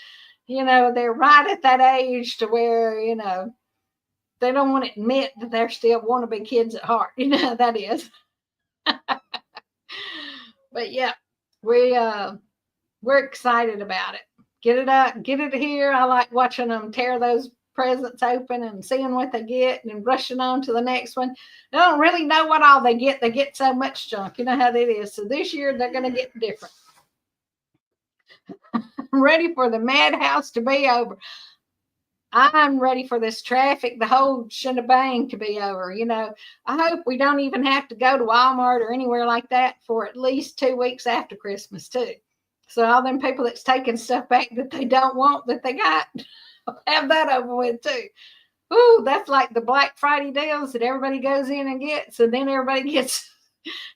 they're right at that age to where, they don't want to admit that they're still wannabe kids at heart. You know how that is. But yeah, we're excited about it. Get it up, get it here. I like watching them tear those presents open and seeing what they get and rushing on to the next one. They don't really know what all they get. They get so much junk. You know how that is. So this year they're going to get different. I'm ready for the madhouse to be over. I'm ready for this traffic, the whole shebang to be over. I hope we don't even have to go to Walmart or anywhere like that for at least 2 weeks after Christmas, too. So all them people that's taking stuff back that they don't want that they got, have that over with, too. Ooh, that's like the Black Friday deals that everybody goes in and gets, and then everybody they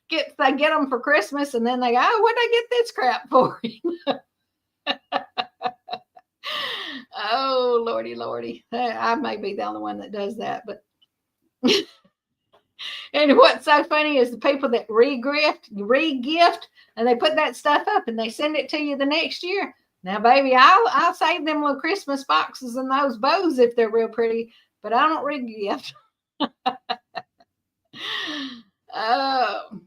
get them for Christmas, and then they go, oh, what'd I get this crap for? Oh, Lordy. I may be the only one that does that, but and what's so funny is the people that re-gift, and they put that stuff up and they send it to you the next year. Now, baby, I'll save them little Christmas boxes and those bows if they're real pretty, but I don't re-gift. Oh,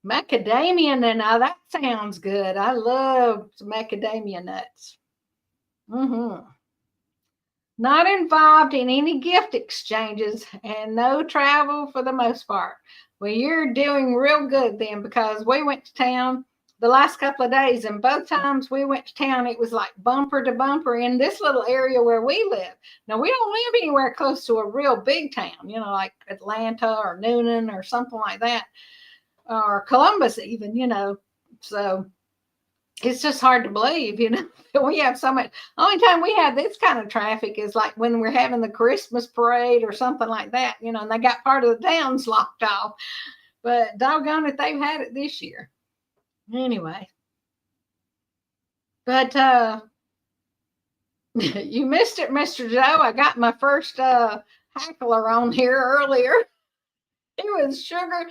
macadamia nut. Now that sounds good. I love macadamia nuts. Not involved in any gift exchanges and no travel for the most part. Well, you're doing real good then, because we went to town the last couple of days, and both times we went to town, it was like bumper to bumper in this little area where we live. Now, we don't live anywhere close to a real big town, like Atlanta or Noonan or something like that, or Columbus even. So it's just hard to believe, we have so much. Only time we have this kind of traffic is like when we're having the Christmas parade or something like that, and they got part of the towns locked off. But doggone it, they've had it this year. Anyway. But you missed it, Mr. Joe. I got my first hackler on here earlier. He was sugar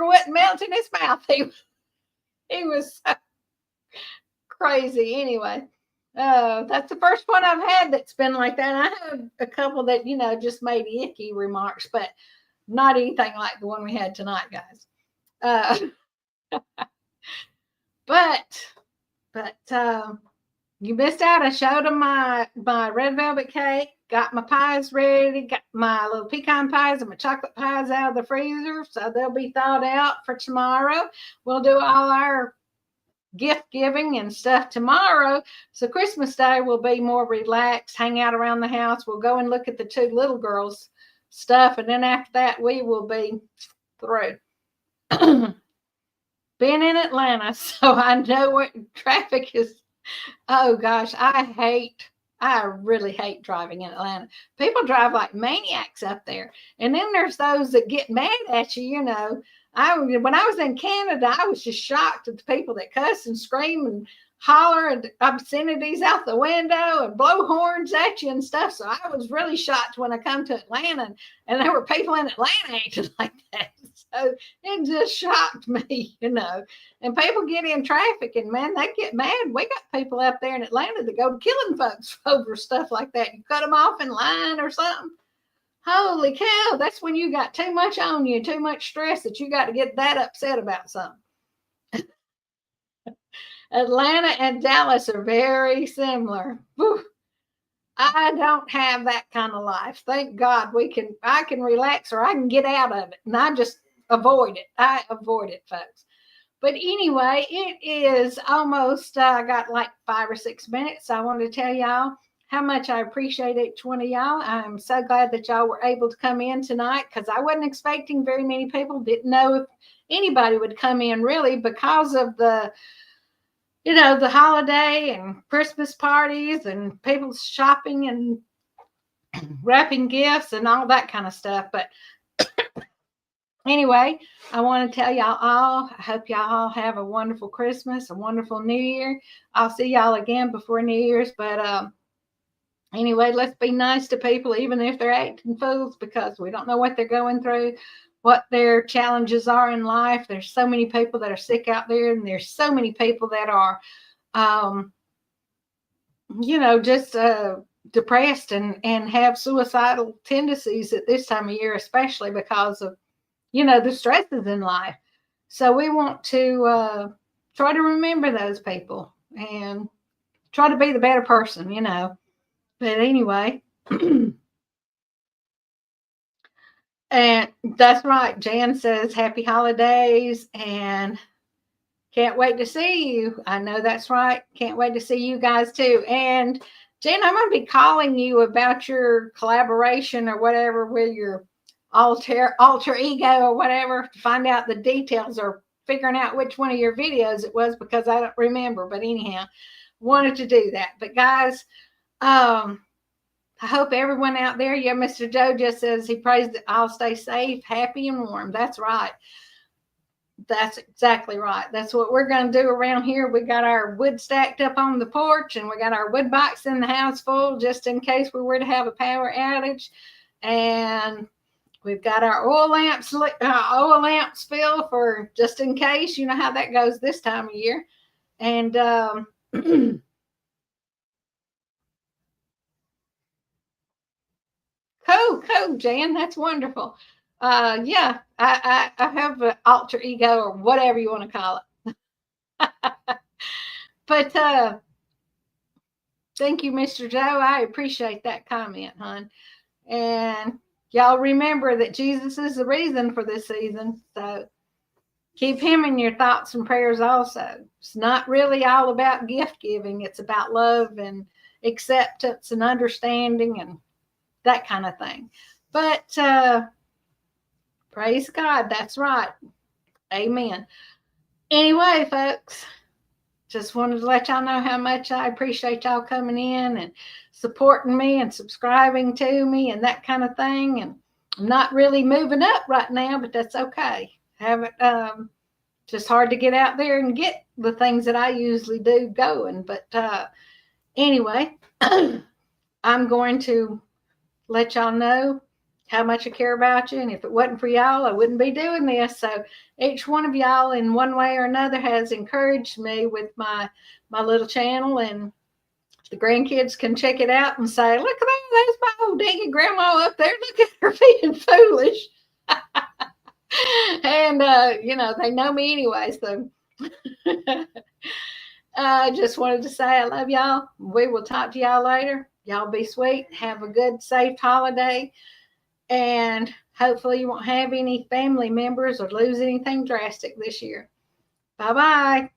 wouldn't melt in his mouth. He was so crazy. Anyway, that's the first one I've had that's been like that. I have a couple that just made icky remarks, but not anything like the one we had tonight, guys. But you missed out. I showed them my red velvet cake, got my pies ready, got my little pecan pies and my chocolate pies out of the freezer, so they'll be thawed out for tomorrow. We'll do all our gift giving and stuff tomorrow. So Christmas Day will be more relaxed, hang out around the house. We'll go and look at the two little girls' stuff, and then after that, we will be through. Been in Atlanta, so I know what traffic is. Oh gosh, I really hate driving in Atlanta. People drive like maniacs up there. And then there's those that get mad at you, when I was in Canada, I was just shocked at the people that cuss and scream and holler and obscenities out the window and blow horns at you and stuff. So I was really shocked when I come to Atlanta, and there were people in Atlanta acting like that. So it just shocked me, And people get in traffic, and man, they get mad. We got people up there in Atlanta that go to killing folks over stuff like that. You cut them off in line or something. Holy cow, that's when you got too much on you, too much stress that you got to get that upset about something. Atlanta and Dallas are very similar. Whew. I don't have that kind of life. Thank God I can relax, or I can get out of it, and I just avoid it. I avoid it, folks. But anyway, it is almost, I got like 5 or 6 minutes. I want to tell y'all how much I appreciate each one of y'all. I'm so glad that y'all were able to come in tonight, because I wasn't expecting very many people. Didn't know if anybody would come in, really, because of the holiday and Christmas parties and people shopping and wrapping gifts and all that kind of stuff. But anyway, I want to tell y'all all, I hope y'all all have a wonderful Christmas, a wonderful New Year. I'll see y'all again before New Year's, but anyway, let's be nice to people, even if they're acting fools, because we don't know what they're going through, what their challenges are in life. There's so many people that are sick out there, and there's so many people that are, just depressed and have suicidal tendencies at this time of year, especially because of, the stresses in life. So we want to try to remember those people and try to be the better person. But anyway, and that's right. Jan says happy holidays and can't wait to see you. I know that's right. Can't wait to see you guys too. And Jan, I'm going to be calling you about your collaboration or whatever with your alter ego or whatever to find out the details or figuring out which one of your videos it was, because I don't remember. But anyhow, wanted to do that. But guys, I hope everyone out there, Mr. Joe just says he prays that I'll stay safe, happy, and warm. That's right. That's exactly right. That's what we're going to do around here. We got our wood stacked up on the porch, and we got our wood box in the house full just in case we were to have a power outage. And we've got our oil lamps filled for just in case. You know how that goes this time of year. And cool, Jan. That's wonderful. Yeah, I have an alter ego or whatever you want to call it. But thank you, Mr. Joe. I appreciate that comment, hon. And y'all remember that Jesus is the reason for this season. So keep him in your thoughts and prayers also. It's not really all about gift giving. It's about love and acceptance and understanding and that kind of thing. But praise God. That's right. Amen. Anyway, folks, just wanted to let y'all know how much I appreciate y'all coming in and supporting me and subscribing to me and that kind of thing. And I'm not really moving up right now, but that's okay. Haven't just hard to get out there and get the things that I usually do going. But anyway, I'm going to let y'all know how much I care about you. And if it wasn't for y'all, I wouldn't be doing this. So each one of y'all in one way or another has encouraged me with my little channel. And the grandkids can check it out and say, look at that, there's my old dingy grandma up there. Look at her being foolish. And, they know me anyway. So I just wanted to say I love y'all. We will talk to y'all later. Y'all be sweet. Have a good, safe holiday. And hopefully you won't have any family members or lose anything drastic this year. Bye-bye.